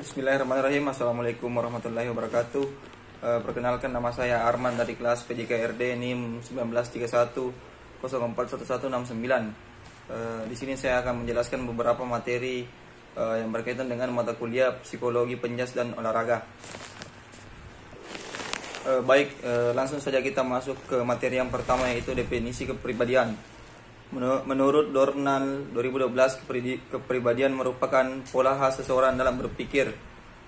Bismillahirrahmanirrahim. Assalamualaikum warahmatullahi wabarakatuh. Perkenalkan, nama saya Arman dari kelas PJKRD NIM 1931041169. Di sini saya akan menjelaskan beberapa materi yang berkaitan dengan mata kuliah psikologi penjas dan olahraga. Langsung saja kita masuk ke materi yang pertama, yaitu definisi kepribadian. Menurut Dornal 2012, kepribadian merupakan pola khas seseorang dalam berpikir,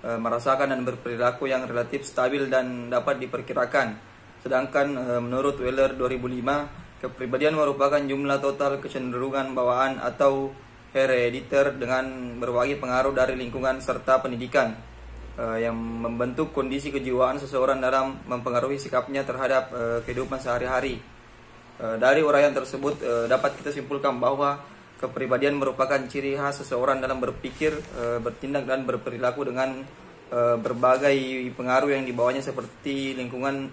merasakan dan berperilaku yang relatif stabil dan dapat diperkirakan. Sedangkan menurut Weller 2005, kepribadian merupakan jumlah total kecenderungan bawaan atau herediter dengan berbagai pengaruh dari lingkungan serta pendidikan yang membentuk kondisi kejiwaan seseorang dalam mempengaruhi sikapnya terhadap kehidupan sehari-hari. Dari uraian tersebut dapat kita simpulkan bahwa kepribadian merupakan ciri khas seseorang dalam berpikir, bertindak dan berperilaku dengan berbagai pengaruh yang dibawanya seperti lingkungan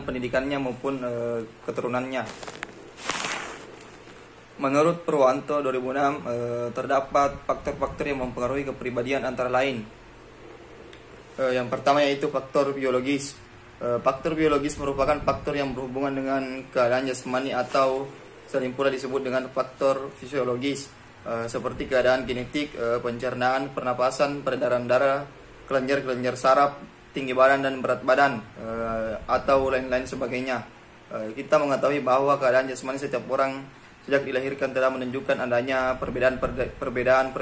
pendidikannya maupun keturunannya. Menurut Purwanto 2006, terdapat faktor-faktor yang mempengaruhi kepribadian antara lain. Yang pertama yaitu faktor biologis. Faktor biologis merupakan faktor yang berhubungan dengan keadaan jasmani atau sering pula disebut dengan faktor fisiologis, seperti keadaan genetik, pencernaan, pernapasan, peredaran darah, kelenjar saraf, tinggi badan dan berat badan, atau lain-lain sebagainya. Kita mengetahui bahwa keadaan jasmani setiap orang sejak dilahirkan telah menunjukkan adanya perbedaan.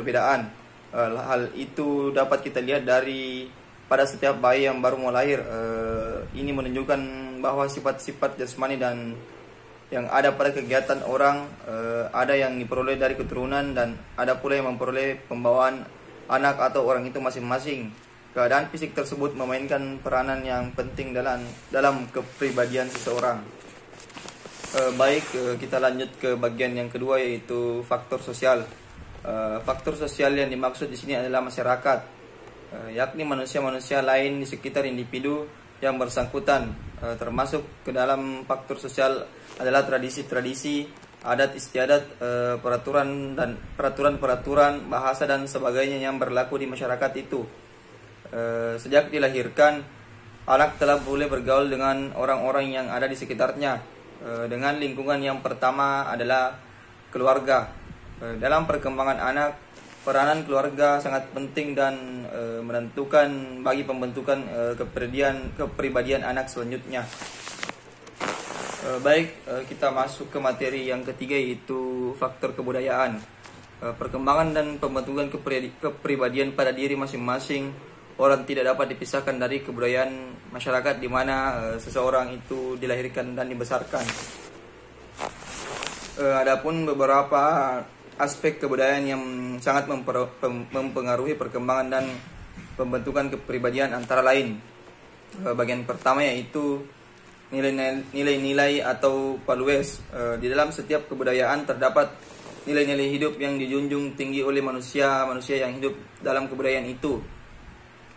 Hal itu dapat kita lihat dari pada setiap bayi yang baru mau lahir. Ini menunjukkan bahwa sifat-sifat jasmani dan yang ada pada kegiatan orang ada yang diperoleh dari keturunan dan ada pula yang memperoleh pembawaan anak atau orang itu masing-masing. Keadaan fisik tersebut memainkan peranan yang penting dalam kepribadian seseorang. Kita lanjut ke bagian yang kedua, yaitu faktor sosial. Faktor sosial yang dimaksud di sini adalah masyarakat, yakni manusia-manusia lain di sekitar individu yang bersangkutan. Termasuk ke dalam faktor sosial adalah tradisi-tradisi, adat istiadat, peraturan, bahasa dan sebagainya yang berlaku di masyarakat itu. Sejak dilahirkan, anak telah boleh bergaul dengan orang-orang yang ada di sekitarnya. Dengan lingkungan yang pertama adalah keluarga. Dalam perkembangan anak, peranan keluarga sangat penting dan menentukan bagi pembentukan kepribadian anak selanjutnya. Kita masuk ke materi yang ketiga, yaitu faktor kebudayaan. Perkembangan dan pembentukan kepribadian pada diri masing-masing orang tidak dapat dipisahkan dari kebudayaan masyarakat di mana seseorang itu dilahirkan dan dibesarkan. Adapun beberapa aspek kebudayaan yang sangat mempengaruhi perkembangan dan pembentukan kepribadian antara lain. Bagian pertama yaitu nilai-nilai atau values. Di dalam setiap kebudayaan terdapat nilai-nilai hidup yang dijunjung tinggi oleh manusia yang hidup dalam kebudayaan itu.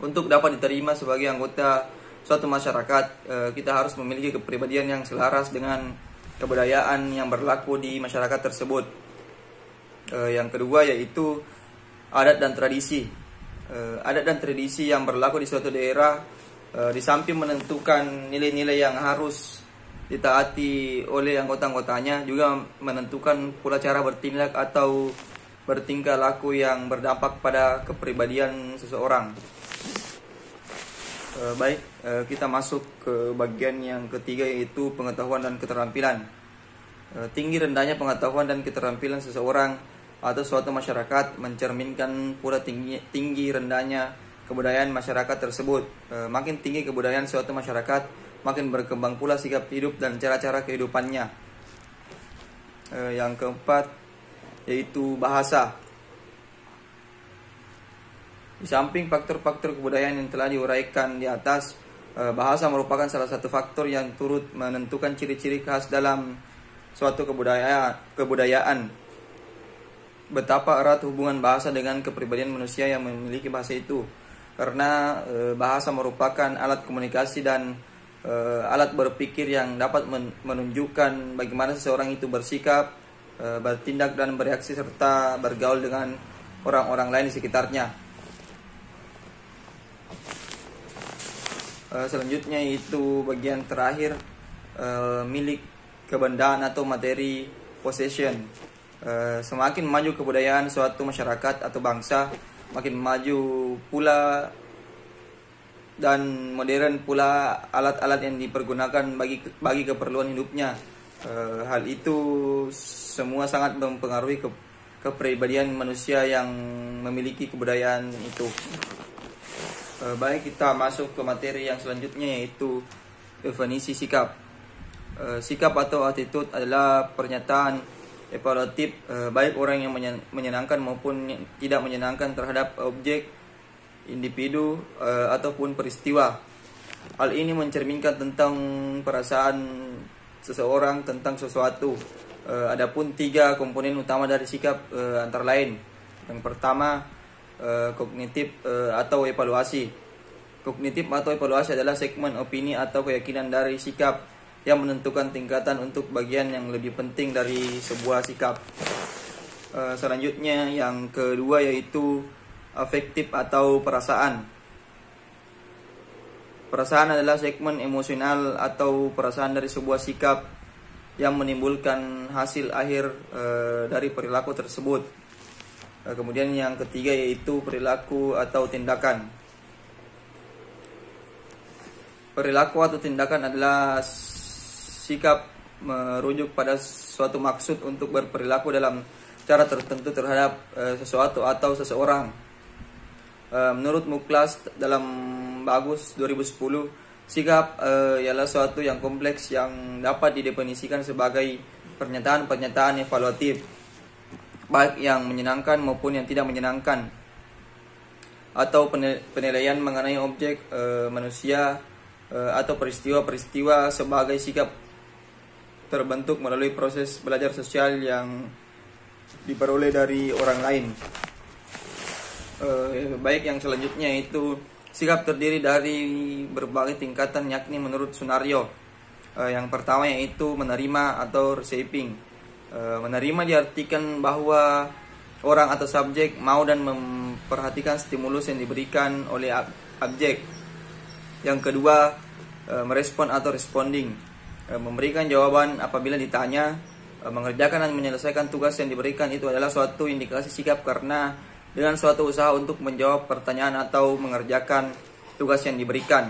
Untuk dapat diterima sebagai anggota suatu masyarakat, kita harus memiliki kepribadian yang selaras dengan kebudayaan yang berlaku di masyarakat tersebut. Yang kedua yaitu adat dan tradisi. Adat dan tradisi yang berlaku di suatu daerah di samping menentukan nilai-nilai yang harus ditaati oleh anggota-anggotanya, juga menentukan pula cara bertindak atau bertingkah laku yang berdampak pada kepribadian seseorang. Kita masuk ke bagian yang ketiga, yaitu pengetahuan dan keterampilan. Tinggi rendahnya pengetahuan dan keterampilan seseorang atau suatu masyarakat mencerminkan pula tinggi rendahnya kebudayaan masyarakat tersebut. Makin tinggi kebudayaan suatu masyarakat, makin berkembang pula sikap hidup dan cara-cara kehidupannya. Yang keempat yaitu bahasa. Di samping faktor-faktor kebudayaan yang telah diuraikan di atas, bahasa merupakan salah satu faktor yang turut menentukan ciri-ciri khas dalam suatu kebudayaan. Betapa erat hubungan bahasa dengan kepribadian manusia yang memiliki bahasa itu, karena bahasa merupakan alat komunikasi dan alat berpikir yang dapat menunjukkan bagaimana seseorang itu bersikap, bertindak dan bereaksi serta bergaul dengan orang-orang lain di sekitarnya. Selanjutnya itu bagian terakhir, milik kebendaan atau materi possession. Semakin maju kebudayaan suatu masyarakat atau bangsa, makin maju pula dan modern pula alat-alat yang dipergunakan bagi keperluan hidupnya. Hal itu semua sangat mempengaruhi kepribadian manusia yang memiliki kebudayaan itu. Baik, kita masuk ke materi yang selanjutnya, yaitu definisi sikap. Sikap atau attitude adalah pernyataan evaluatif baik orang yang menyenangkan maupun tidak menyenangkan terhadap objek, individu, ataupun peristiwa. Hal ini mencerminkan tentang perasaan seseorang tentang sesuatu. Adapun 3 komponen utama dari sikap antara lain. Yang pertama, kognitif atau evaluasi. Kognitif atau evaluasi adalah segmen opini atau keyakinan dari sikap yang menentukan tingkatan untuk bagian yang lebih penting dari sebuah sikap. Selanjutnya yang kedua yaitu afektif atau perasaan. Perasaan adalah segmen emosional atau perasaan dari sebuah sikap yang menimbulkan hasil akhir dari perilaku tersebut. Kemudian yang ketiga yaitu perilaku atau tindakan. Perilaku atau tindakan adalah sikap merujuk pada suatu maksud untuk berperilaku dalam cara tertentu terhadap sesuatu atau seseorang. Menurut Muklas dalam Bagus 2010, sikap ialah suatu yang kompleks yang dapat didefinisikan sebagai pernyataan-pernyataan evaluatif, baik yang menyenangkan maupun yang tidak menyenangkan, atau penilaian mengenai objek, manusia, atau peristiwa-peristiwa sebagai sikap terbentuk melalui proses belajar sosial yang diperoleh dari orang lain. Baik, yang selanjutnya itu sikap terdiri dari berbagai tingkatan, yakni menurut Sunario. Yang pertama yaitu menerima atau receiving. Menerima diartikan bahwa orang atau subjek mau dan memperhatikan stimulus yang diberikan oleh objek. Yang kedua, merespon atau responding. Memberikan jawaban apabila ditanya. Mengerjakan dan menyelesaikan tugas yang diberikan itu adalah suatu indikasi sikap, karena dengan suatu usaha untuk menjawab pertanyaan atau mengerjakan tugas yang diberikan.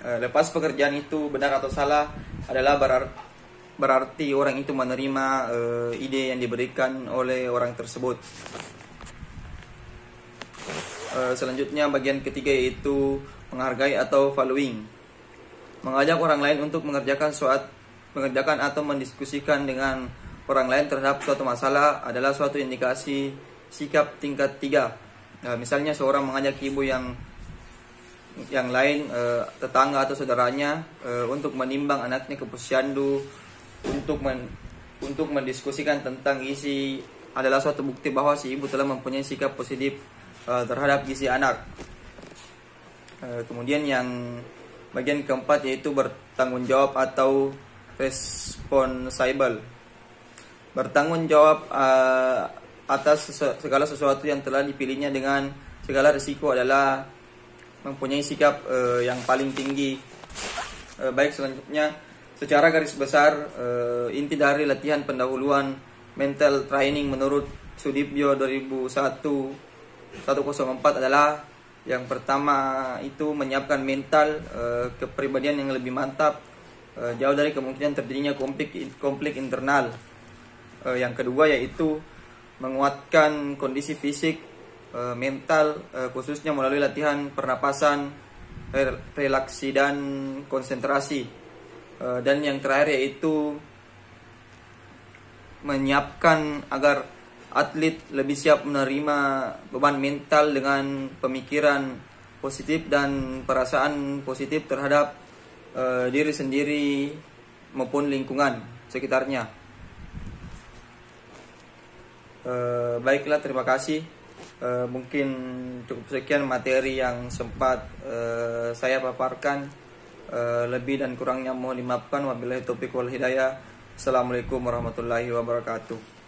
Lepas pekerjaan itu benar atau salah adalah berarti orang itu menerima ide yang diberikan oleh orang tersebut. Selanjutnya bagian ketiga yaitu menghargai atau valuing. Mengajak orang lain untuk mengerjakan atau mendiskusikan dengan orang lain terhadap suatu masalah adalah suatu indikasi sikap tingkat 3. Misalnya seorang mengajak ibu yang lain, tetangga atau saudaranya, untuk menimbang anaknya ke posyandu untuk mendiskusikan tentang gizi adalah suatu bukti bahwa si ibu telah mempunyai sikap positif terhadap gizi anak. Kemudian yang bagian keempat yaitu bertanggung jawab atau responsible. Bertanggung jawab atas segala sesuatu yang telah dipilihnya dengan segala risiko adalah mempunyai sikap yang paling tinggi. Baik, selanjutnya secara garis besar inti dari latihan pendahuluan mental training menurut Sudibyo 2001-104 adalah yang pertama itu menyiapkan mental kepribadian yang lebih mantap, jauh dari kemungkinan terjadinya konflik internal. Yang kedua yaitu menguatkan kondisi fisik, mental, khususnya melalui latihan pernapasan, relaksi dan konsentrasi. Dan yang terakhir yaitu menyiapkan agar atlet lebih siap menerima beban mental dengan pemikiran positif dan perasaan positif terhadap diri sendiri maupun lingkungan sekitarnya. Baiklah, terima kasih. Mungkin cukup sekian materi yang sempat saya paparkan. Lebih dan kurangnya mohon dimaafkan. Wabillahi taufiq wal hidayah. Assalamualaikum warahmatullahi wabarakatuh.